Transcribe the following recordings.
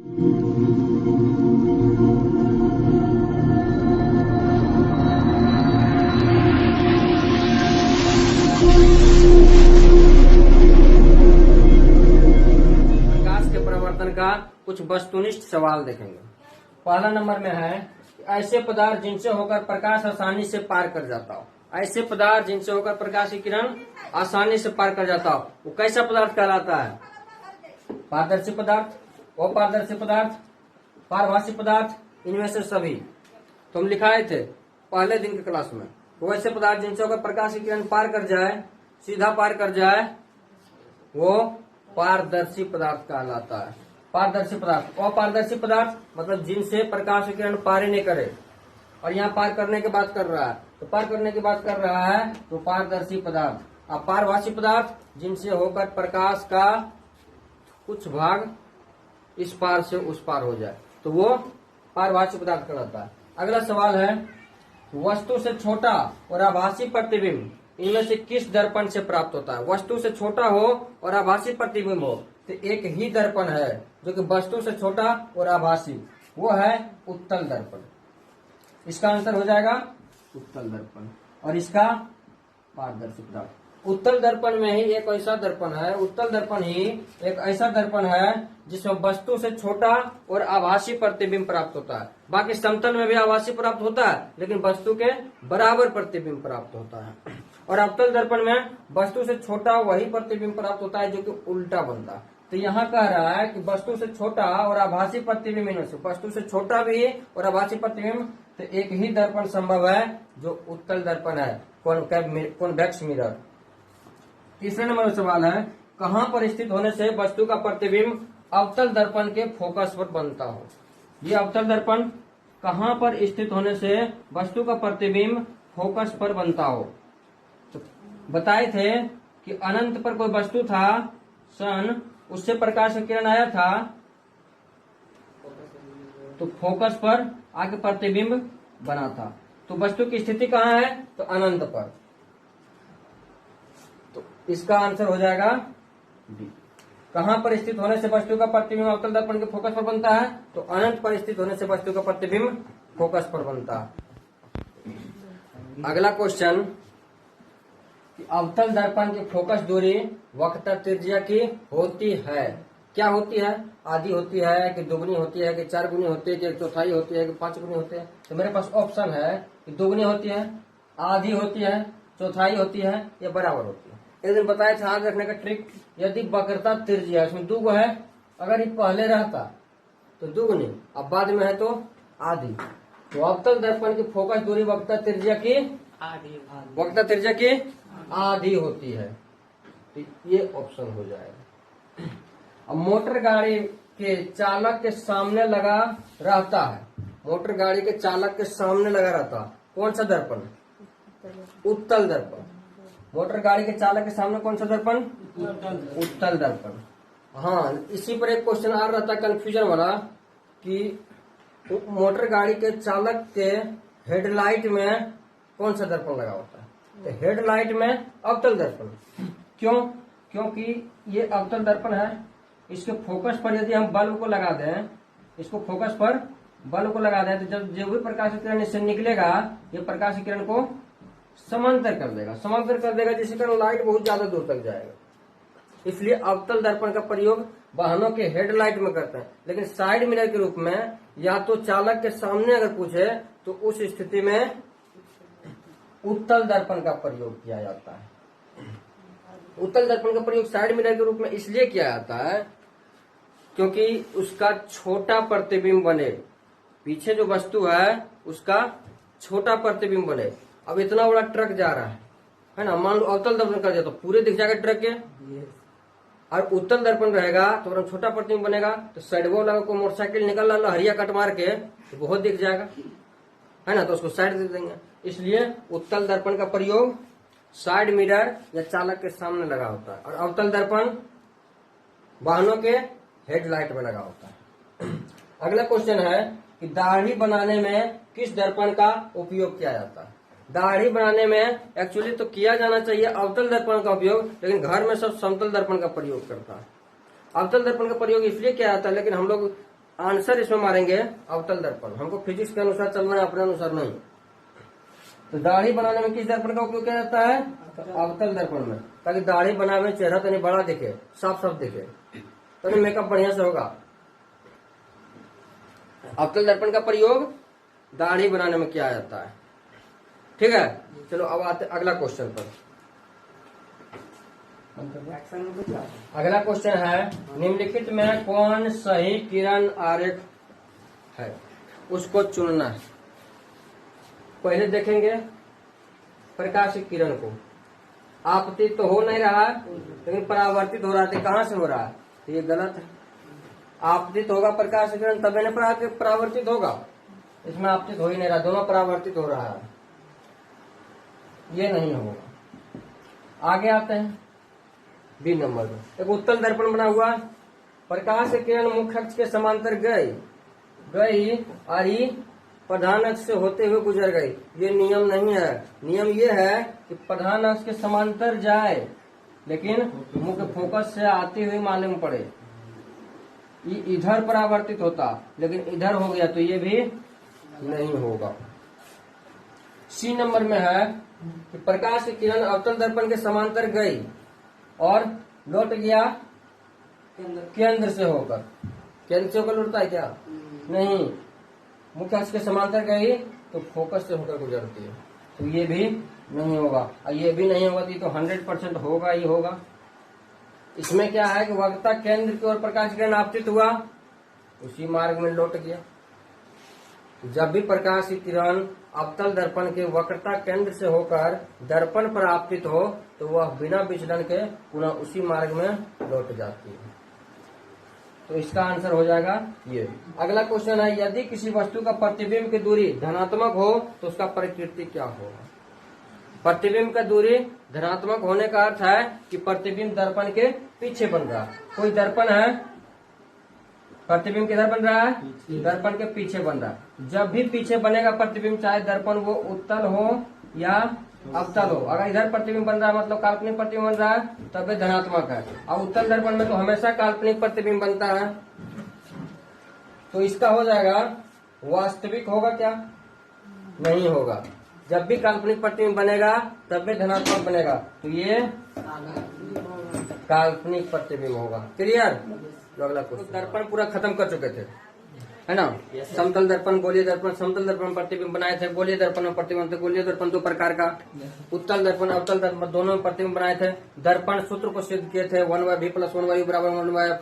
प्रकाश के परावर्तन का कुछ वस्तुनिष्ठ सवाल देखेंगे। पहला नंबर में है ऐसे पदार्थ जिनसे होकर प्रकाश आसानी से पार कर जाता हो। ऐसे पदार्थ जिनसे होकर प्रकाश की किरण आसानी से पार कर जाता हो, वो कैसा पदार्थ कहलाता है? पारदर्शी पदार्थ, अपारदर्शी पदार्थ, पारभासी पदार्थ, इनमें से सभी। तो हम लिखाए थे पहले दिन की क्लास में। वो ऐसे पदार्थ जिनसे होकर प्रकाश की किरण पार कर जाए, सीधा पार कर जाए, वो पारदर्शी पदार्थ कहलाता है। पारदर्शी पदार्थ। अपारदर्शी पदार्थ मतलब जिनसे प्रकाश की किरण पार ही नहीं करे, और यहाँ पार करने की बात कर रहा है, तो पार करने की बात कर रहा है तो पारदर्शी पदार्थ। अब पारभासी पदार्थ जिनसे होकर प्रकाश का कुछ भाग इस पार से उस पार हो जाए, तो वो पारभासी पदार्थ कहलाता है। अगला सवाल है वस्तु से छोटा और आभासी प्रतिबिंब इनमें से किस दर्पण से प्राप्त होता है? वस्तु से छोटा हो और आभासी प्रतिबिंब हो, तो एक ही दर्पण है जो कि वस्तु से छोटा और आभासी, वो है उत्तल दर्पण। इसका आंसर हो जाएगा उत्तल दर्पण। और इसका पारदर्शी पदार्थ। उत्तल दर्पण में ही एक ऐसा दर्पण है, उत्तल दर्पण ही एक ऐसा दर्पण है जिसमें वस्तु से छोटा और आभासी प्रतिबिंब प्राप्त होता है। बाकी समतल में भी आभासी प्राप्त होता है, लेकिन वस्तु के बराबर प्रतिबिंब प्राप्त होता है। और अवतल दर्पण में वस्तु से छोटा वही प्रतिबिंब प्राप्त होता है जो कि उल्टा बनता है। तो यहाँ कह रहा है कि वस्तु से छोटा और आभासी प्रतिबिंब इनमें से, वस्तु से छोटा भी और आभासी प्रतिबिंब, तो एक ही दर्पण संभव है जो उत्तल दर्पण है, कॉन्वेक्स मिरर। तीसरे नंबर का सवाल है कहाँ पर स्थित होने से वस्तु का प्रतिबिंब अवतल दर्पण के फोकस पर बनता हो? ये अवतल दर्पण कहाँ पर स्थित होने से वस्तु का प्रतिबिंब फोकस पर बनता हो? तो बताए थे कि अनंत पर कोई वस्तु था, सन, उससे प्रकाश की किरण आया था, तो फोकस पर आके प्रतिबिंब बना था। तो वस्तु की स्थिति कहाँ है? तो अनंत पर। तो इसका आंसर हो जाएगा डी। कहाँ पर स्थित होने से वस्तु का प्रतिबिंब अवतल दर्पण के फोकस पर बनता है? तो अनंत पर स्थित होने से वस्तु का प्रतिबिंब फोकस पर बनता है। अगला क्वेश्चन, अवतल दर्पण की फोकस दूरी वक्रता त्रिज्या की होती है। क्या होती है? आधी होती है कि दोगुनी होती है कि 4 गुनी होती है कि 1/4 होती है कि 5 गुनी होती है? तो मेरे पास ऑप्शन है कि दोगुनी होती है, आधी होती है, चौथाई होती है या बराबर होती है। एक दिन बताया था याद रखने का ट्रिक, यदि वक्रता त्रिज्या इसमें 2 है, अगर ये पहले रहता तो दोगुनी, अब बाद में है तो आधी। तो अवतल दर्पण की फोकस दूरी वक्रता त्रिज्या की आधी होती है, तो ये ऑप्शन हो जाएगा। अब मोटर गाड़ी के चालक के सामने लगा रहता है, मोटर गाड़ी के चालक के सामने लगा रहता, कौन सा दर्पण? उत्तल दर्पण। मोटर गाड़ी के चालक के सामने कौन सा दर्पण? उत्तल दर्पण। हाँ, इसी पर एक क्वेश्चन आ रहा था कंफ्यूजन वाला कि मोटर गाड़ी के चालक के हेडलाइट में कौन सा दर्पण लगा होता है? तो हेडलाइट में अवतल दर्पण। क्यों? क्योंकि ये अवतल दर्पण है, इसके फोकस पर यदि हम बल्ब को लगा दें, इसको फोकस पर बल्ब को लगा दें, तो जब जो भी प्रकाश की किरण इससे निकलेगा, ये प्रकाश की किरण को समांतर कर देगा, जिसके कारण लाइट बहुत ज्यादा दूर तक जाएगा। इसलिए अवतल दर्पण का प्रयोग वाहनों के हेडलाइट में करते हैं। लेकिन साइड मिरर के रूप में या तो चालक के सामने अगर पूछे तो उस स्थिति में उत्तल दर्पण का प्रयोग किया जाता है। उत्तल दर्पण का प्रयोग साइड मिरर के रूप में इसलिए किया जाता है क्योंकि उसका छोटा प्रतिबिंब बने, पीछे जो वस्तु है उसका छोटा प्रतिबिंब बने। अब इतना बड़ा ट्रक जा रहा है ना, मान लो अवतल दर्पण कर दिया तो पूरे दिख जाएगा ट्रक के, और उत्तल दर्पण रहेगा तो छोटा प्रतिबिंब बनेगा, तो साइडवो लगा को मोटरसाइकिल निकल रहा हरिया कट मार के तो बहुत दिख जाएगा, है ना, तो उसको साइड दे देंगे। इसलिए उत्तल दर्पण का प्रयोग साइड मिरर या चालक के सामने लगा होता है, और अवतल दर्पण वाहनों के हेडलाइट में लगा होता है। अगला क्वेश्चन है कि दाढ़ी बनाने में किस दर्पण का उपयोग किया जाता है? दाढ़ी बनाने में एक्चुअली तो किया जाना चाहिए अवतल दर्पण का उपयोग, लेकिन घर में सब समतल दर्पण का प्रयोग करता है। अवतल दर्पण का प्रयोग इसलिए किया जाता है, लेकिन हम लोग आंसर इसमें मारेंगे अवतल दर्पण। हमको फिजिक्स के अनुसार चलना है, अपने अनुसार नहीं। तो दाढ़ी बनाने में किस दर्पण का उपयोग किया जाता है? अवतल दर्पण में, ताकि दाढ़ी बनाने में चेहरा तो नहीं बड़ा दिखे, साफ साफ दिखे, तो मेकअप बढ़िया से होगा। अवतल दर्पण का प्रयोग दाढ़ी बनाने में किया जाता है। ठीक है, चलो अब आते अगला क्वेश्चन पर। अगला क्वेश्चन है, निम्नलिखित में कौन सही किरण आरेख है, उसको चुनना है। पहले देखेंगे प्रकाश की किरण को, आपतित तो हो नहीं रहा लेकिन परावर्तित हो रहा है। कहां से हो रहा है? तो ये गलत है। आपतित होगा प्रकाश की किरण तब इन्हें परावर्तित होगा, इसमें आपतित हो ही नहीं रहा, दोनों परावर्तित हो रहा है, ये नहीं होगा। आगे आते हैं बी नंबर में। एक उत्तल दर्पण बना हुआ, प्रकाश की किरण मुख्य अक्ष के समांतर गई और ये प्रधान अक्ष से होते हुए गुजर गई। ये नियम नहीं है। नियम ये है कि प्रधान अक्ष के समांतर जाए लेकिन मुख्य फोकस से आती हुई मालूम पड़े। ये इधर परावर्तित होता लेकिन इधर हो गया तो ये भी नहीं होगा। सी नंबर में है कि प्रकाश की किरण अवतल दर्पण के समांतर गई और लौट गया केंद्र से होकर। केंद्र से होकर लौटता है क्या? नहीं, मुख्य अक्ष के समांतर गई तो फोकस से होकर गुजरती है, तो ये भी नहीं होगा। और ये भी नहीं होगा तो 100% होगा ही होगा। इसमें क्या है कि वक्रता केंद्र की ओर प्रकाश किरण आपतित हुआ, उसी मार्ग में लौट गया। जब भी प्रकाश की किरण अवतल दर्पण के वक्रता केंद्र से होकर दर्पण पर आपतित हो तो वह बिना विचलन के पुनः उसी मार्ग में लौट जाती है। तो इसका आंसर हो जाएगा ये। अगला क्वेश्चन है, यदि किसी वस्तु का प्रतिबिंब की दूरी धनात्मक हो तो उसका प्रकृति क्या होगा? प्रतिबिंब का दूरी धनात्मक होने का अर्थ है कि प्रतिबिंब दर्पण के पीछे बन रहा है। कोई दर्पण है, प्रतिबिंब किधर बन रहा है? दर्पण के पीछे बन रहा है। जब भी पीछे बनेगा प्रतिबिंब, चाहे दर्पण वो उत्तल हो या अवतल हो, अगर इधर प्रतिबिंब बन रहा है मतलब काल्पनिक प्रतिबिंब बन रहा है तब ये धनात्मक है। और उत्तल दर्पण में तो हमेशा काल्पनिक प्रतिबिंब बनता है, तो इसका हो जाएगा वास्तविक होगा क्या? नहीं होगा। जब भी काल्पनिक प्रतिबिंब बनेगा तब भी धनात्मक बनेगा, तो ये काल्पनिक प्रतिबिंब होगा। क्लियर? अगला क्वेश्चन। दर्पण पूरा खत्म कर चुके थे, है ना? समतल दर्पण, गोलीय दर्पण, समतल दर्पण प्रतिबिंब बनाए थे। गोलीय दर्पण में प्रतिबिंब थे। गोलीय दर्पण दो प्रकार का, उत्तल दर्पण, अवतल दर्पण, दोनों में प्रतिबिंब बनाए थे। दर्पण सूत्र को सिद्ध किए थे, 1/v + 1/u = 1/f।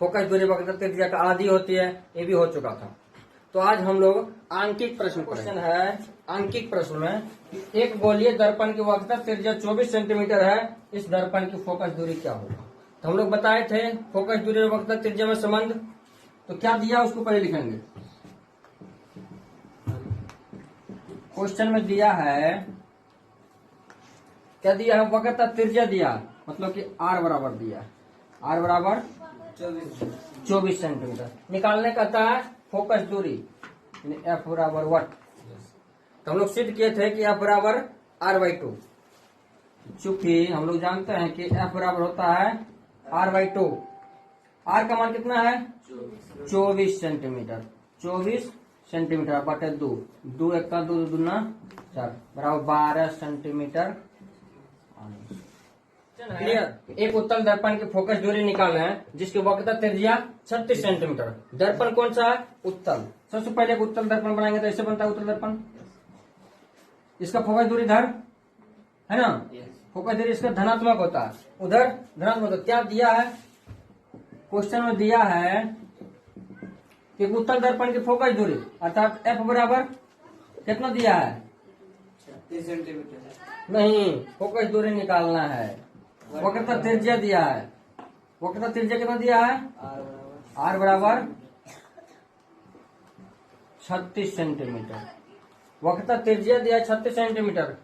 फोकस दूरी वक्रता त्रिज्या का आधी होती है, ये भी हो चुका था। तो आज हम लोग आंकिक प्रश्न क्वेश्चन है। आंकिक प्रश्न में एक गोलीय दर्पण की वक्रता त्रिज्या 24 सेंटीमीटर है, इस दर्पण की फोकस दूरी क्या होगा? तो हम लोग बताए थे फोकस दूरी और वक्रता त्रिज्या में संबंध। तो क्या दिया उसको पहले लिखेंगे। क्वेश्चन में दिया है, क्या दिया है? वक्रता त्रिज्या दिया, मतलब कि r बराबर दिया, r बराबर 24 सेंटीमीटर। निकालने कहता है फोकस दूरी, f बराबर व्हाट। तो हम लोग सिद्ध किए थे कि f बराबर r/2। चूंकि हम लोग जानते हैं कि f बराबर होता है r/2। r का मान कितना है? 24 सेंटीमीटर। 24 सेंटीमीटर बटे 2, 2 × 2 = 2 × 4 बराबर 12 सेंटीमीटर। क्लियर? एक उत्तल दर्पण की फोकस दूरी निकालना है जिसकी वक्रता त्रिज्या 36 सेंटीमीटर। दर्पण कौन सा है? उत्तल। सबसे पहले एक उत्तल दर्पण बनाएंगे तो ऐसे बनता है उत्तल दर्पण। इसका फोकस दूरी इधर है ना, फोकस दूरी इसका धनात्मक होता है, उधर धनात्मक होता। क्या दिया है क्वेश्चन में? दिया है कि उत्तल दर्पण की फोकस दूरी अर्थात f बराबर कितना दिया है? 36 सेंटीमीटर। नहीं, फोकस दूरी निकालना है। वक्रता त्रिज्या दिया है। वक्रता त्रिज्या कितना दिया है? r बराबर 36 सेंटीमीटर। वक्रता त्रिज्या दिया 36 सेंटीमीटर।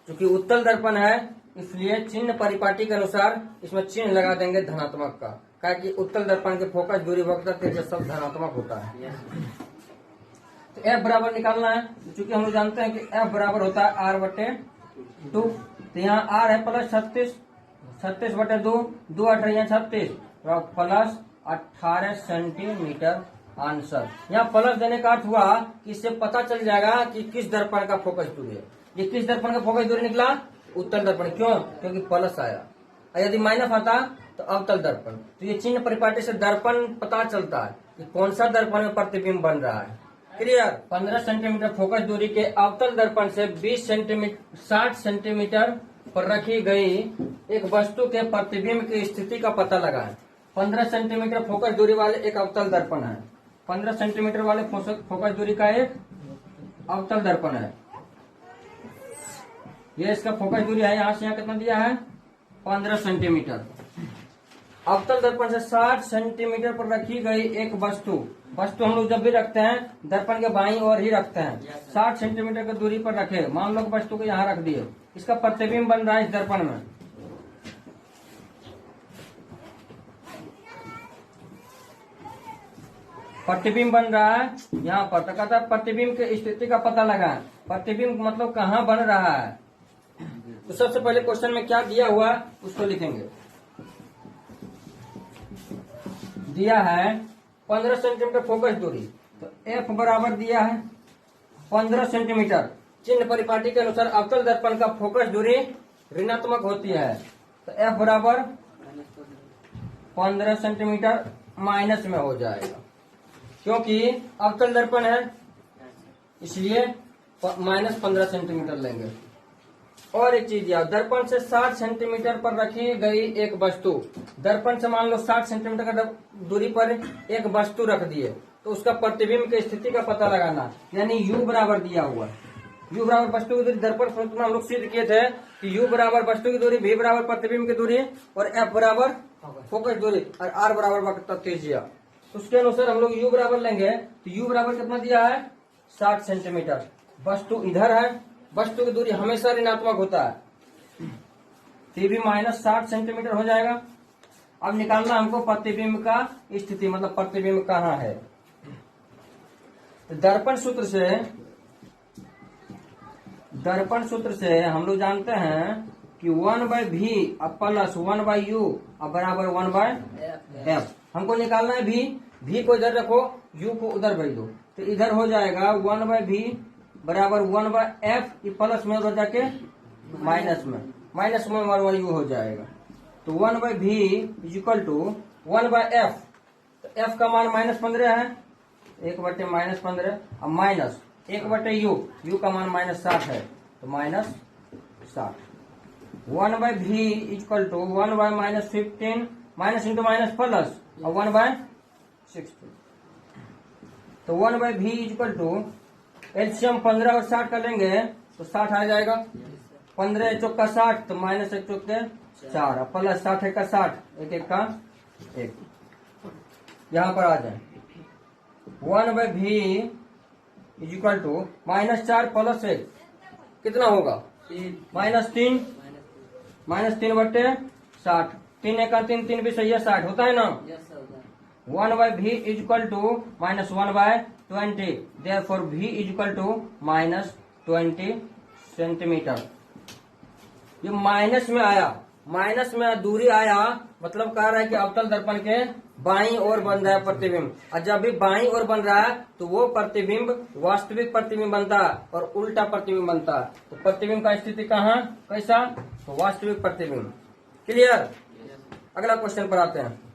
क्योंकि उत्तल दर्पण है इसलिए चिन्ह परिपाटी के अनुसार इसमें चिन्ह लगा देंगे धनात्मक का, कि उत्तल दर्पण के फोकस दूरी वक्रता त्रिज्या सब धनात्मक होता है। तो f बराबर निकालना है, क्योंकि हम लोग जानते हैं कि f बराबर होता है r/2। तो यहाँ r है प्लस 36, 36 बटे 2, 2 × 8 = 36 प्लस 18 सेंटीमीटर आंसर। यहाँ प्लस देने का अर्थ हुआ कि इससे पता चल जाएगा कि किस दर्पण का फोकस दूरी है। ये किस दर्पण का फोकस दूरी निकला? उत्तल दर्पण। क्यों? क्योंकि प्लस आया। और यदि माइनस आता तो अवतल दर्पण। तो ये चिन्ह परिपाटी से दर्पण पता चलता है कि कौन सा दर्पण में प्रतिबिंब बन रहा है। क्लियर? 15 सेंटीमीटर फोकस दूरी के अवतल दर्पण से 60 सेंटीमीटर पर रखी गई एक वस्तु के प्रतिबिंब की स्थिति का पता लगाएं। 15 सेंटीमीटर फोकस दूरी वाले एक अवतल दर्पण है। 15 सेंटीमीटर वाले फोकस दूरी का एक अवतल दर्पण है। ये इसका फोकस दूरी है, यहाँ से यहाँ कितना दिया है? 15 सेंटीमीटर। अवतल दर्पण से 60 सेंटीमीटर पर रखी गई एक वस्तु हम लोग जब भी रखते हैं दर्पण के बाईं ओर ही रखते हैं। 60 सेंटीमीटर की दूरी पर रखे, मान लो वस्तु को यहाँ रख दिए, इसका प्रतिबिंब बन रहा है इस दर्पण में। प्रतिबिंब बन रहा है यहाँ पर। तो कहता है प्रतिबिंब की स्थिति का पता लगाएं। प्रतिबिंब मतलब कहाँ बन रहा है। तो सबसे पहले क्वेश्चन में क्या दिया हुआ उसको लिखेंगे। दिया है 15 सेंटीमीटर फोकस दूरी, तो F बराबर दिया है 15 सेंटीमीटर। चिन्ह परिपाटी के अनुसार अवतल दर्पण का फोकस दूरी ऋणात्मक होती है, तो F बराबर 15 सेंटीमीटर माइनस में हो जाएगा, क्योंकि अवतल दर्पण है इसलिए माइनस 15 सेंटीमीटर लेंगे। और एक चीज याद, दर्पण से 60 सेंटीमीटर पर रखी गई एक वस्तु। दर्पण से मान लो 60 सेंटीमीटर का दूरी पर एक वस्तु रख दिए, तो उसका प्रतिबिंब की स्थिति का पता लगाना, यानी U बराबर दिया हुआ है। U बराबर वस्तु की दूरी, दर्पण सूत्र में हम लोग सिद्ध किए थे कि U बराबर वस्तु की दूरी, V बराबर प्रतिबिंब की दूरी और F बराबर फोकस दूरी और R बराबर वक्रता त्रिज्या। उसके अनुसार हम लोग U बराबर लेंगे, तो U बराबर कितना दिया है? 60 सेंटीमीटर। वस्तु इधर है, वस्तु की दूरी हमेशा ऋणात्मक होता है, तो भी माइनस 60 सेंटीमीटर हो जाएगा। अब निकालना हमको प्रतिबिंब का स्थिति, मतलब प्रतिबिंब कहाँ है। तो दर्पण सूत्र से हम लोग जानते हैं कि 1/v प्लस 1/u बराबर 1/f। हमको निकालना है v को इधर रखो, u को उधर भेज दो, तो इधर हो जाएगा 1/v बराबर 1/f, प्लस में उधर जाके माइनस में 1/u हो जाएगा। तो 1/v इक्वल टू 1/f, तो f का मान -15 है, 1/-15, अब माइनस 1/u, u का मान -60 है, तो -60। 1/v equal to 1/-15, minus into minus plus, और 1/60। तो 1/v इक्वल टू एलसीएम 15 और 60 कर लेंगे तो 60 आ जाएगा। 15 × 60, तो -1 × 4, प्लस 60 का 60, 1 का 1। यहाँ पर आ जाए 1/v इक्वल टू -4 प्लस 1 कितना होगा? -3, -3/60, 3 × 3, 3 भी सही है, 60 होता है ना। 1/v equal to -1/20, therefore v equal to -20 centimetre. ये माइनस में दूरी आया, मतलब कह रहा है कि अवतल दर्पण के बाईं ओर बन रहा है प्रतिबिंब। और जब भी बाईं ओर बन रहा है तो वो प्रतिबिंब वास्तविक प्रतिबिंब बनता है और उल्टा प्रतिबिंब बनता है। तो प्रतिबिंब का स्थिति कहाँ कैसा? तो वास्तविक प्रतिबिंब। क्लियर? अगला क्वेश्चन पर आते हैं।